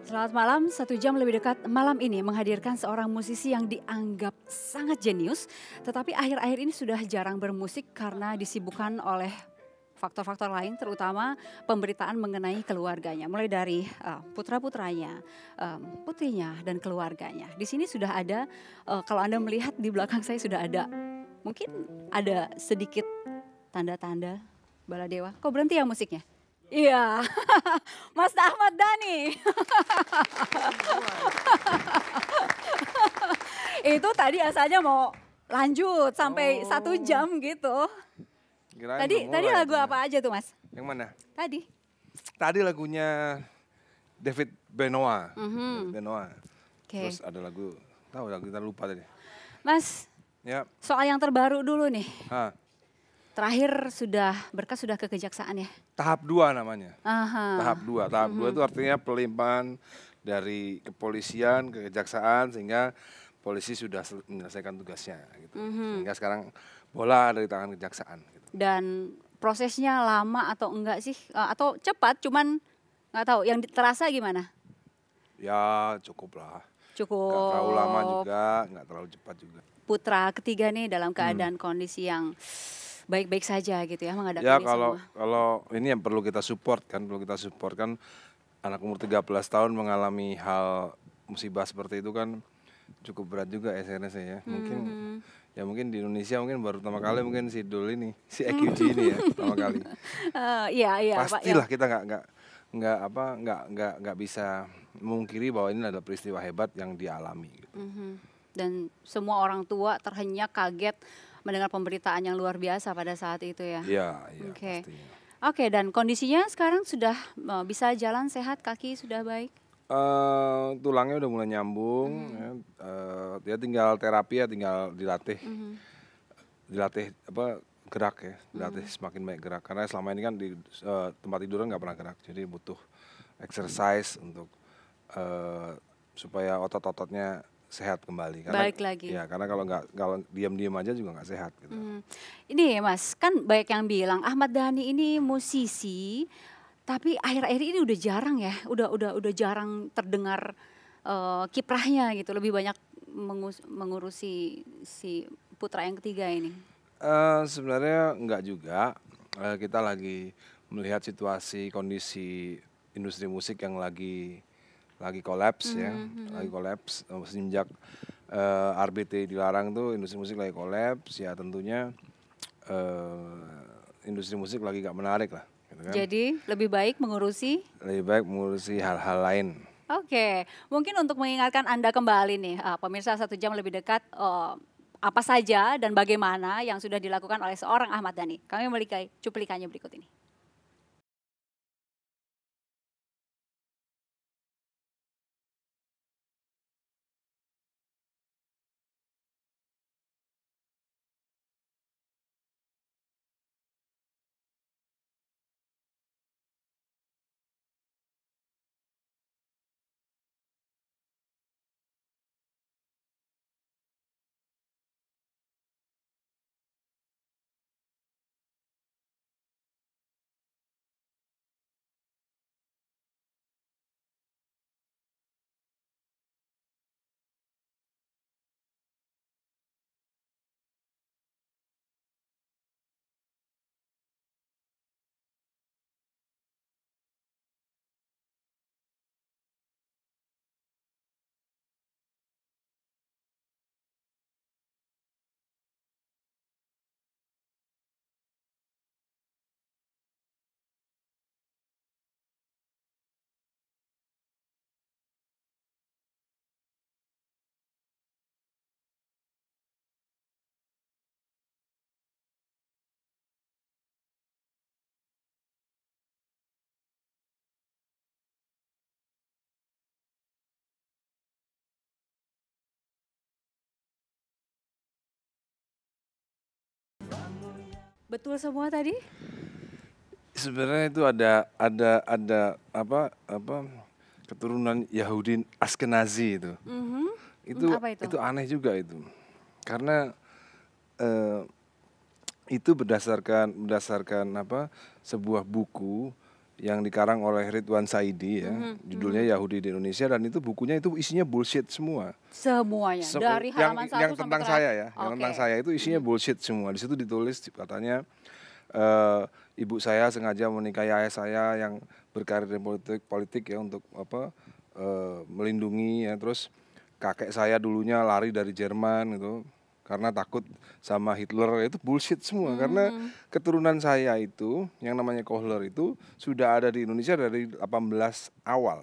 Selamat malam, 1 jam lebih dekat malam ini menghadirkan seorang musisi yang dianggap sangat jenius, tetapi akhir-akhir ini sudah jarang bermusik karena disibukkan oleh faktor-faktor lain, terutama pemberitaan mengenai keluarganya, mulai dari putra-putranya, putrinya, dan keluarganya. Di sini sudah ada, kalau Anda melihat di belakang saya sudah ada, mungkin ada sedikit tanda-tanda baladewa. Kok berhenti ya musiknya? Iya, Mas Ahmad Dhani. Itu tadi asalnya mau lanjut sampai 1 jam gitu. Kirain Tadi lagu apa aja tuh Mas? Yang mana? Tadi. Tadi lagunya David Benoit. Mhm. Benoit. Oke. Terus ada lagu, tahu lagu kita lupa tadi. Mas, Ya. soal yang terbaru dulu nih. Ah, Terakhir berkas sudah ke kejaksaan ya? tahap 2 namanya. Aha. Tahap 2. Tahap 2 itu artinya pelimpahan dari kepolisian ke kejaksaan sehingga polisi sudah menyelesaikan tugasnya gitu. Sehingga sekarang bola ada di tangan kejaksaan gitu. Dan prosesnya lama atau enggak sih? Atau cepat cuman nggak tahu, yang terasa gimana? Ya cukup lah. Cukup. Nggak terlalu lama juga, nggak terlalu cepat juga. Putra ketiga nih dalam keadaan kondisi yang baik-baik saja gitu ya menghadapi Ya ini kalau semua. ini yang perlu kita support kan, anak umur 13 tahun mengalami hal musibah seperti itu kan cukup berat juga ya saya rasa ya. Mungkin di Indonesia mungkin baru pertama kali mungkin si Dul ini, si EQG ini ya pertama kali. Iya Pak. Pastilah kita nggak bisa memungkiri bahwa ini adalah peristiwa hebat yang dialami. Gitu. Dan semua orang tua terhenyak kaget mendengar pemberitaan yang luar biasa pada saat itu ya. Iya, Oke. pastinya. Oke, dan kondisinya sekarang sudah bisa jalan sehat, kaki sudah baik? Tulangnya udah mulai nyambung, ya, dia tinggal terapi ya, tinggal dilatih apa gerak ya, dilatih semakin banyak gerak karena selama ini kan di tempat tiduran nggak pernah gerak, jadi butuh exercise untuk supaya otot-ototnya sehat kembali. Karena, Balik lagi. Ya, karena kalau diam-diam aja juga nggak sehat. Gitu. Ini Mas, kan banyak yang bilang Ahmad Dhani ini musisi, tapi akhir-akhir ini udah jarang ya, udah jarang terdengar kiprahnya gitu, lebih banyak mengurusi si putra yang ketiga ini. Sebenarnya nggak juga, kita lagi melihat situasi kondisi industri musik yang lagi kolaps ya, lagi kolaps semenjak RBT dilarang tuh industri musik lagi kolaps ya tentunya industri musik lagi gak menarik lah. Gitu kan. Jadi lebih baik mengurusi hal-hal lain. Oke, mungkin untuk mengingatkan Anda kembali nih, pemirsa 1 jam lebih dekat, apa saja dan bagaimana yang sudah dilakukan oleh seorang Ahmad Dhani. Kami memiliki cuplikannya berikut ini. Betul semua tadi? Sebenarnya itu ada apa keturunan Yahudi Ashkenazi itu. Apa itu? Itu aneh juga itu. Karena itu berdasarkan apa sebuah buku yang dikarang oleh Ridwan Saidi ya, judulnya Yahudi di Indonesia, dan itu bukunya itu isinya bullshit semua. Semuanya dari halaman yang satu sampai tentang terakhir. saya ya, yang tentang saya itu isinya bullshit semua. Di situ ditulis katanya ibu saya sengaja menikahi ayah saya yang berkarir di politik ya untuk melindungi ya. Terus kakek saya dulunya lari dari Jerman gitu karena takut sama Hitler. Itu bullshit semua karena keturunan saya itu yang namanya Kohler itu sudah ada di Indonesia dari 18 awal.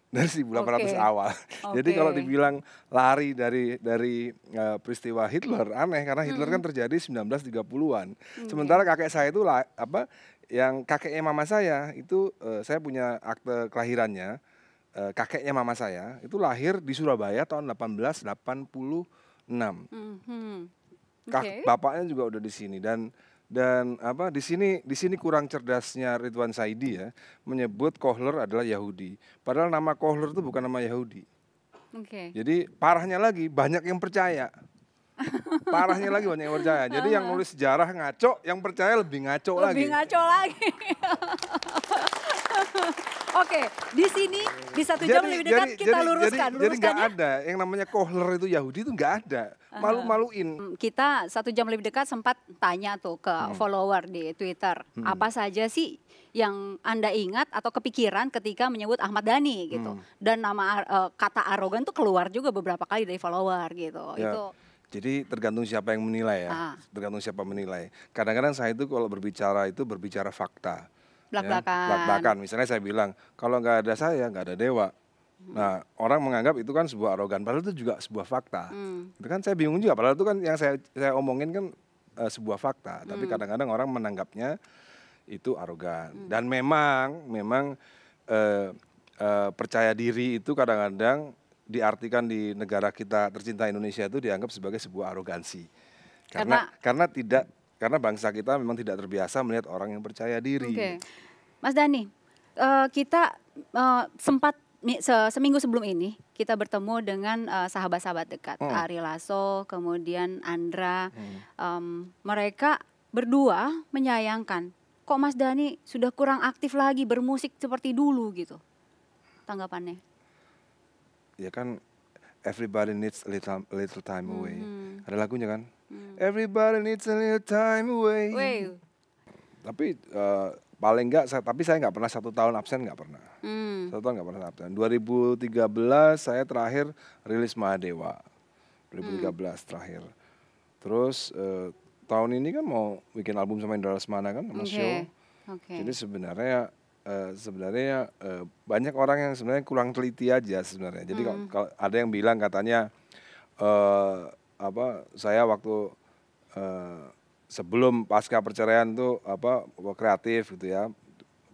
Dari 1800 awal. Jadi kalau dibilang lari dari peristiwa Hitler aneh karena Hitler kan terjadi 1930-an. Sementara kakek saya itu yang kakeknya mama saya itu saya punya akte kelahirannya. Kakeknya mama saya itu lahir di Surabaya tahun 1886. Bapaknya juga udah di sini dan di sini kurang cerdasnya Ridwan Saidi ya menyebut Kohler adalah Yahudi. Padahal nama Kohler itu bukan nama Yahudi. Jadi parahnya lagi banyak yang percaya. Jadi yang nulis sejarah ngaco, yang percaya lebih ngaco lagi. Oke, di sini di 1 jam lebih dekat kita luruskan. Jadi nggak ada yang namanya Kohler itu Yahudi itu nggak ada. Malu-maluin. Kita 1 jam lebih dekat sempat tanya tuh ke follower di Twitter, apa saja sih yang Anda ingat atau kepikiran ketika menyebut Ahmad Dhani gitu. Dan nama kata arogan tuh keluar juga beberapa kali dari follower gitu. Ya. Jadi tergantung siapa yang menilai ya. Tergantung siapa menilai. Kadang-kadang saya itu kalau berbicara fakta. Belak-belakan. Misalnya saya bilang, kalau nggak ada saya, nggak ada dewa. Nah, orang menganggap itu kan sebuah arogan, padahal itu juga sebuah fakta. Itu kan saya bingung juga, padahal itu kan yang saya omongin kan sebuah fakta. Tapi kadang-kadang orang menanggapnya itu arogan. Dan memang percaya diri itu kadang-kadang diartikan di negara kita tercinta Indonesia itu dianggap sebagai sebuah arogansi. Karena bangsa kita memang tidak terbiasa melihat orang yang percaya diri. Mas Dhani, kita sempat seminggu sebelum ini kita bertemu dengan sahabat-sahabat dekat, Ari Lasso, kemudian Andra. Mereka berdua menyayangkan, kok Mas Dhani sudah kurang aktif lagi bermusik seperti dulu gitu. Tanggapannya? Ya kan, everybody needs a little time away. Ada lagunya kan? Everybody needs a little time away. Tapi paling enggak, tapi saya nggak pernah 1 tahun absen, nggak pernah. 1 tahun nggak pernah absen. 2013 saya terakhir rilis Mahadewa. 2013 terakhir. Terus tahun ini kan mau bikin album sama Indra Lesmana kan, sama show. Jadi sebenarnya banyak orang yang sebenarnya kurang teliti aja sebenarnya. Jadi kalau ada yang bilang katanya saya waktu sebelum pasca perceraian tuh kreatif gitu ya.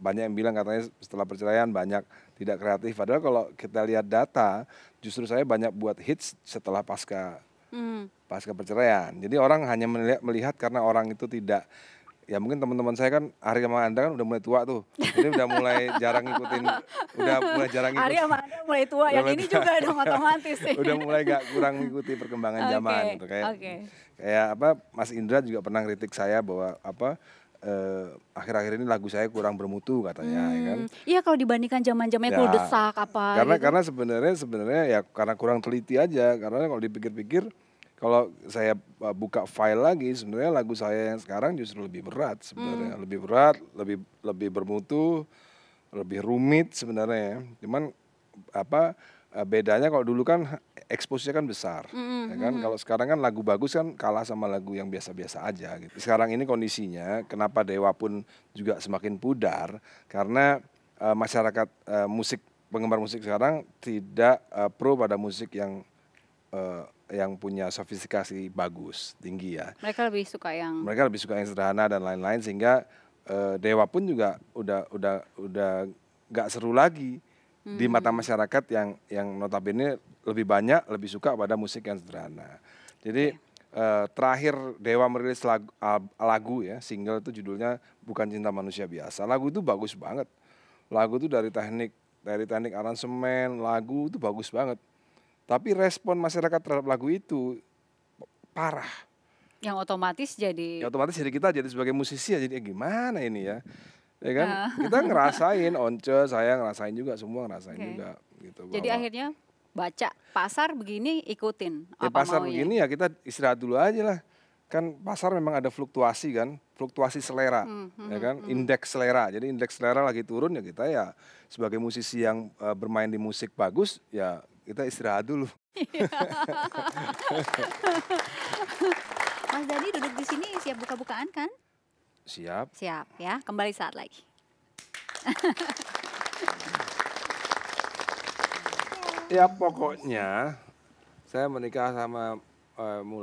Banyak yang bilang katanya setelah perceraian banyak tidak kreatif. Padahal kalau kita lihat data, justru saya banyak buat hits setelah pasca perceraian. Jadi orang hanya melihat karena orang itu tidak. Ya mungkin teman-teman saya kan, Ari sama Anda kan udah mulai tua tuh. Jadi udah mulai jarang ngikutin, Ari sama Anda mulai tua, yang ini juga dong otomatis sih. Udah mulai kurang mengikuti perkembangan zaman gitu. Kayak Mas Indra juga pernah kritik saya bahwa akhir-akhir ini lagu saya kurang bermutu katanya, ya kan? Iya, kalau dibandingkan zaman-zamannya Kul Desak apa. Karena sebenarnya ya karena kurang teliti aja. Karena kalau dipikir-pikir, kalau saya buka file lagi, sebenarnya lagu saya yang sekarang justru lebih berat sebenarnya, lebih berat, lebih bermutu, lebih rumit sebenarnya. Cuman bedanya kalau dulu kan exposure kan besar, ya kan? Kalau sekarang kan lagu bagus kan kalah sama lagu yang biasa-biasa aja. Gitu. Sekarang ini kondisinya, kenapa Dewa pun juga semakin pudar, karena masyarakat penggemar musik sekarang tidak pro pada musik yang punya sofistikasi bagus, tinggi ya. Mereka lebih suka yang sederhana dan lain-lain, sehingga Dewa pun juga udah nggak seru lagi di mata masyarakat yang notabene lebih suka pada musik yang sederhana. Jadi terakhir Dewa merilis lagu ya, single itu judulnya Bukan Cinta Manusia Biasa. Lagu itu bagus banget. Lagu itu dari teknik aransemen, lagu itu bagus banget. Tapi respon masyarakat terhadap lagu itu parah. Yang otomatis jadi kita jadi sebagai musisi ya, jadi gimana ini ya. ya kan? Kita ngerasain, Once, saya ngerasain juga, semua ngerasain juga. Gitu, Jadi akhirnya baca pasar begini ikutin ya apa pasar maunya. begini ya kita istirahat dulu aja lah. Kan pasar memang ada fluktuasi kan, fluktuasi selera, ya kan, indeks selera. Jadi indeks selera lagi turun ya kita ya sebagai musisi yang bermain di musik bagus ya kita istirahat dulu. Mas Dani duduk di sini siap buka-bukaan kan? Siap. Siap ya, kembali saat lagi. Ya pokoknya saya menikah sama mulai